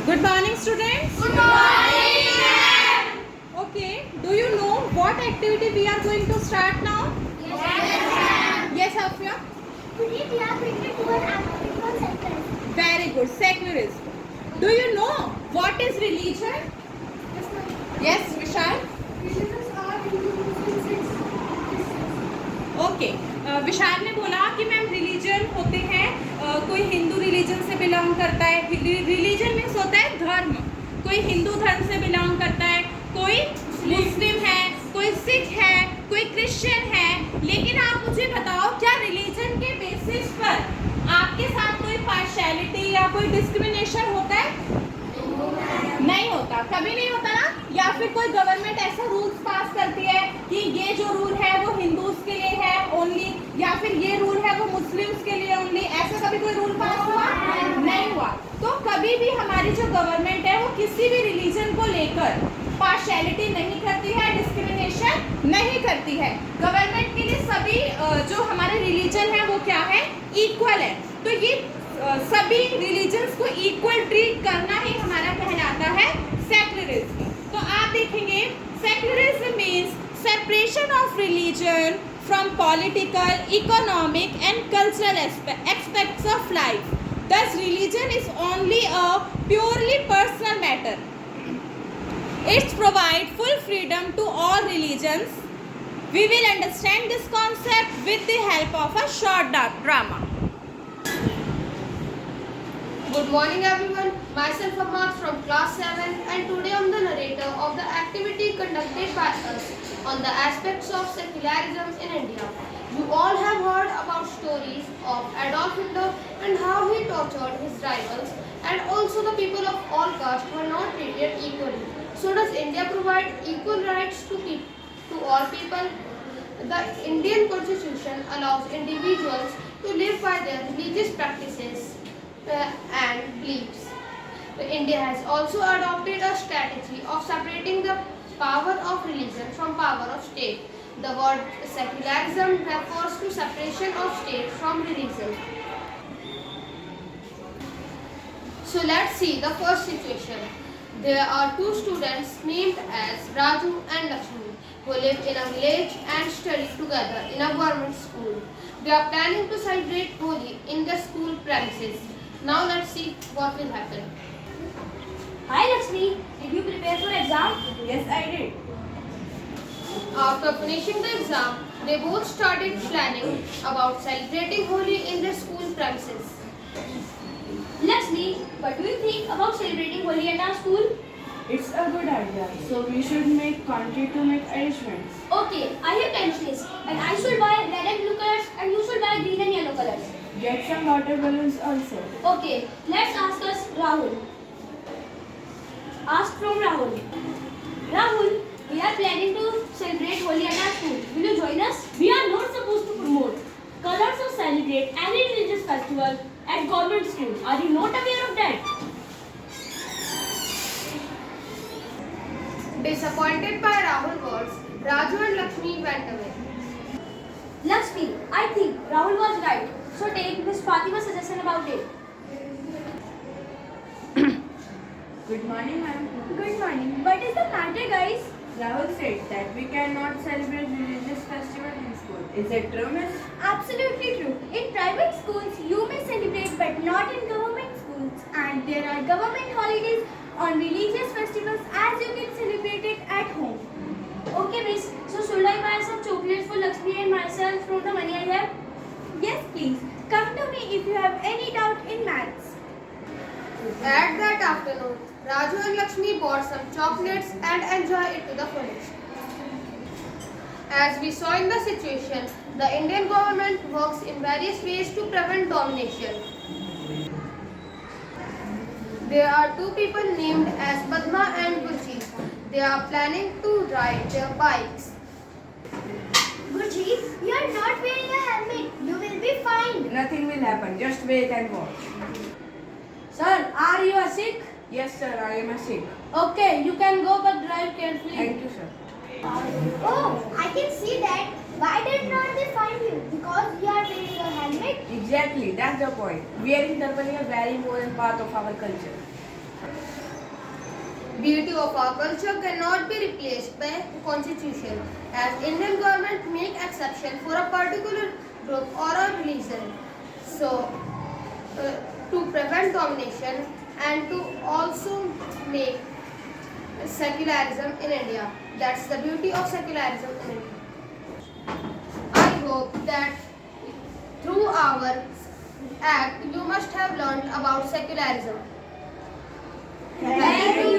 Good morning, students. Good morning, ma'am. Okay, do you know what activity we are going to start now? Yes, ma'am. Yes, Afia? Today we are going to do an activity on secularism. Very good. Secularism. Do you know what is religion? Yes, ma'am. Yes, Vishal? Religions are Hindu, Muslim, Sikhs, Christians. Okay Vishal ने बोला कि ma'am religion होते हैं कोई Hindu religion से belong करता है. Religion means होता है धर्म. कोई हिंदू धर्म से बिलोंग करता है, कोई मुस्लिम है, कोई सिख है, कोई क्रिश्चियन है. लेकिन आप मुझे बताओ, क्या रिलीजन के बेसिस पर आपके साथ कोई पार्शियलिटी या कोई डिस्क्रिमिनेशन होता है? नहीं होता. कभी नहीं होता ना. या फिर कोई गवर्नमेंट ऐसा रूल्स पास करती है कि ये जो रूल है वो हिंदूज के लिए है ओनली, या फिर ये रूल है वो मुस्लिम्स के लिए ओनली. ऐसा कभी कोई रूल पास हुआ? नहीं हुआ. तो कभी भी हमारी जो गवर्नमेंट है वो किसी भी रिलीजन को लेकर पार्शियलिटी नहीं करती है, डिस्क्रिमिनेशन नहीं करती है. गवर्नमेंट के लिए सभी जो हमारे रिलीजन है वो क्या है? इक्वल है. तो ये सभी रिलीजन्स को इक्वल ट्रीट करना ही हमारा कहलाता है सेक्युलरिज्म. तो आप देखेंगे secularism means separation of religion from political, economic and cultural aspects of life. Thus religion is only a purely personal matter. It provides full freedom to all religions. We will understand this concept with the help of a short drama. Good morning everyone, myself Ahmad from class 7 and today I am the narrator of the activity conducted by us on the aspects of secularism in India. You all have heard about stories of Adolf Hitler and how he tortured his rivals, and also the people of all castes were not treated equally. So does India provide equal rights to all people? The Indian constitution allows individuals to live by their religious practices and beliefs. India has also adopted a strategy of separating the power of religion from power of state. The word secularism refers to separation of state from religion. So let's see the first situation. There are two students named as Raju and Lakshmi who live in a village and study together in a government school. They are planning to celebrate Holi in their school premises. Now let's see what will happen. Hi Lakshmi, did you prepare for exam? Yes, I did. After finishing the exam, they both started planning about celebrating Holi in their school premises. Lakshmi, what do you think about celebrating Holi at our school? It's a good idea, so we should make country to make arrangements. Okay, I have 10 shillings and I should buy red and blue colors and you should buy green and yellow colors. Get some water balloons also. Okay, let's ask us Rahul. Ask from Rahul. Rahul, we are planning to celebrate Holi at our school. Will you join us? We are not supposed to promote colors or celebrate any religious festival at government school. Are you not aware of that? Disappointed by Rahul's words, Raju and Lakshmi went away. Lakshmi, I think Rahul was right. So take Miss Fatima's suggestion about it. Good morning, ma'am. Good morning. What is the matter, guys? Rahul said that we cannot celebrate religious festival in school. Is it true, miss? Absolutely true. In private schools, you may celebrate, but not in government schools. And there are government holidays on religious festivals as you can celebrate it at home. Okay, Miss. So should I buy some chocolates for Lakshmi and myself from the money I have? Yes, please. Come to me if you have any doubt in maths. At that afternoon, Raju and Lakshmi bought some chocolates and enjoyed it to the fullest. As we saw in the situation, the Indian government works in various ways to prevent domination. There are two people named as Padma and Gurjeet. They are planning to ride their bikes. Gurjeet, you are not wearing a helmet. You will be fined. Nothing will happen. Just wait and watch. Sir, are you a Sikh? Yes, sir. I am a Sikh. Okay, you can go but drive carefully. Thank you, sir. Oh, I can see that. Why did not they find you? Because you are wearing a helmet? Exactly. That's the point. Wearing turban is a very important part of our culture. Beauty of our culture cannot be replaced by constitution, as Indian government make exception for a particular group or a religion. So, to prevent domination and to also make secularism in India. That's the beauty of secularism in India. I hope that through our act you must have learned about secularism. Thank you.